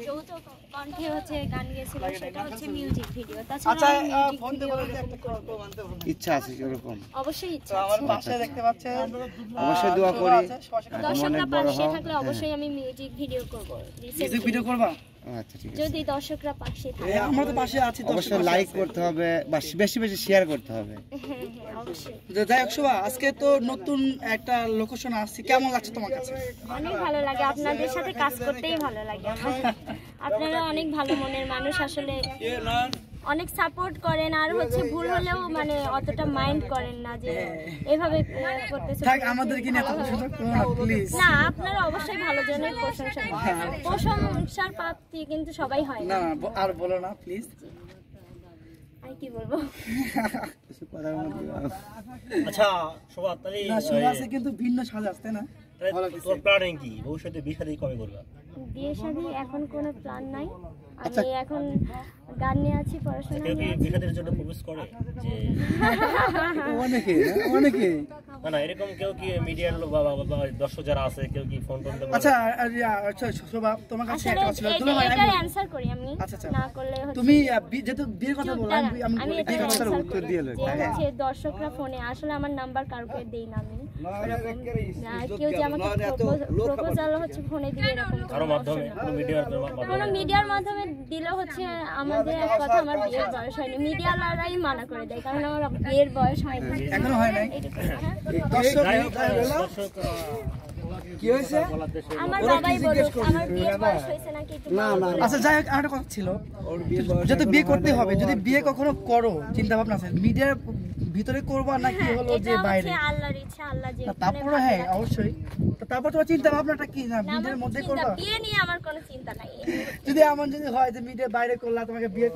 যৌথ কণ্ঠে হচ্ছে গান গেয়েছিল, সেটা হচ্ছে মিউজিক ভিডিও। তাছাড়া ইচ্ছা আছে এরকম? অবশ্যই ইচ্ছা আমার আছে। পাশে দেখতে পাচ্ছেন, অবশ্যই দোয়া করি দর্শকরা পাশে থাকলে অবশ্যই আমি মিউজিক ভিডিও করব। মিউজিক ভিডিও করবা? আচ্ছা ঠিক আছে। যদি দর্শকরা পাশে থাকে, আমরা তো পাশে আছি, অবশ্যই লাইক করতে হবে, বেশি বেশি শেয়ার করতে হবে। হ্যাঁ অবশ্যই। যাই হোক শোভা, আজকে তো নতুন একটা লোকেশন আসছে, কেমন লাগছে তোমার কাছে? অনেক ভালো লাগে, আপনাদের সাথে কাজ করতেই ভালো লাগে আমার। আপনারা অনেক ভালো মনের মানুষ, আসলে অনেক সাপোর্ট করেন, আর হচ্ছে ভুল হলেও মানে অতটা মাইন্ড করেন না যে এভাবে করতেছে। থাক, আমাদেরকে নিয়ে এত প্রশংসা করো না প্লিজ। না, আপনারা অবশ্যই ভালো জনের প্রশংসা করেন। প্রশংসার প্রাপ্তি কিন্তু সবাই হয় না না। না, আর বলো না প্লিজ। আর কি বলবো? কিছু কথার মধ্যে আচ্ছা শোভা, তাহলে না শোভা আছে কিন্তু ভিন্ন সাজ আসছে না। তোর প্ল্যানিং কি, ভবিষ্যতে বিয়ে শাদী কবে করবা? বিয়ে শাদী এখন কোনো প্ল্যান নাই, আমি এখন গান নিয়ে আছি, পড়াশোনা কেউ কি নিয়ে আছি। বিয়ে শাদীর জন্য প্রপোজ করে যে অনেকে না এরকম কেউ কি মিডিয়ার লোক বা দর্শক যারা আছে কেউ কি ফোন টোন দেবে? আচ্ছা আচ্ছা শোভা, তোমার কাছে আসলে একটা ছিল, দুলা ভাই এটার অ্যানসার করি আমি, আচ্ছা, আচ্ছা। না করলে হচ্ছে তুমি যেহেতু বিয়ের কথা চুপ বললাম, দাঁড়ান, আমি বলি এটার বিয়ের কথার answer উত্তর করি দিয়ে যে হচ্ছে দর্শকরা ফোনে, আসলে আমার নাম্বার কাউকে দেই না আমি এরকম, কেউ যে আমাকে প্রপোজাল হচ্ছে ফোনে দিবে এরকম কারো মাধ্যমে কোনো মিডিয়ার কোনো মিডিয়ার মাধ্যমে দিলে হচ্ছে আমাদের এক কথা, আমার বিয়ের বয়স হয়নি, মিডিয়ালারাই মানা করে দেয়, কারণ আমার বিয়ের বয়স হয়নি, এখনো হয় নাই। এইটুকু, হ্যাঁ। দর্শক দর্শক কি হয়েছে? আমার বাবাই বলুক আমার বিয়ের বয়স হয়েছে নাকি একটু বলো। আচ্ছা যাই হোক, আরেকটা কথা ছিল, যদি বিয়ে করতে হবে, যদি বিয়ে কখনো করো চিন্তা ভাবনা আছে মিডিয়ার ভিতরে করবা নাকি হলো যে এটা বাইরে? হচ্ছে আল্লাহর ইচ্ছা, আল্লাহ যে তারপরে হ্যাঁ অবশ্যই, তো তারপর তোমার চিন্তা ভাবনাটা কি, না মিডিয়ার মধ্যে করবা? বিয়ে নিয়ে আমার কোনো চিন্তা নাই। যদি এমন যদি হয় যে মিডিয়ার বাইরে করলা, তোমাকে বিয়ে